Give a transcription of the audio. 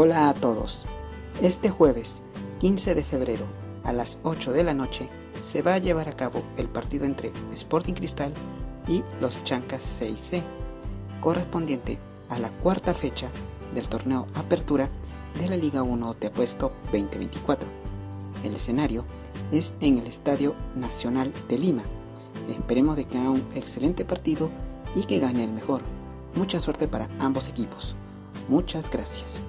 Hola a todos. Este jueves 15 de febrero a las 8 de la noche se va a llevar a cabo el partido entre Sporting Cristal y los Chancas 6C, correspondiente a la cuarta fecha del torneo Apertura de la Liga 1 Te Apuesto 2024. El escenario es en el Estadio Nacional de Lima. Esperemos de que haga un excelente partido y que gane el mejor. Mucha suerte para ambos equipos. Muchas gracias.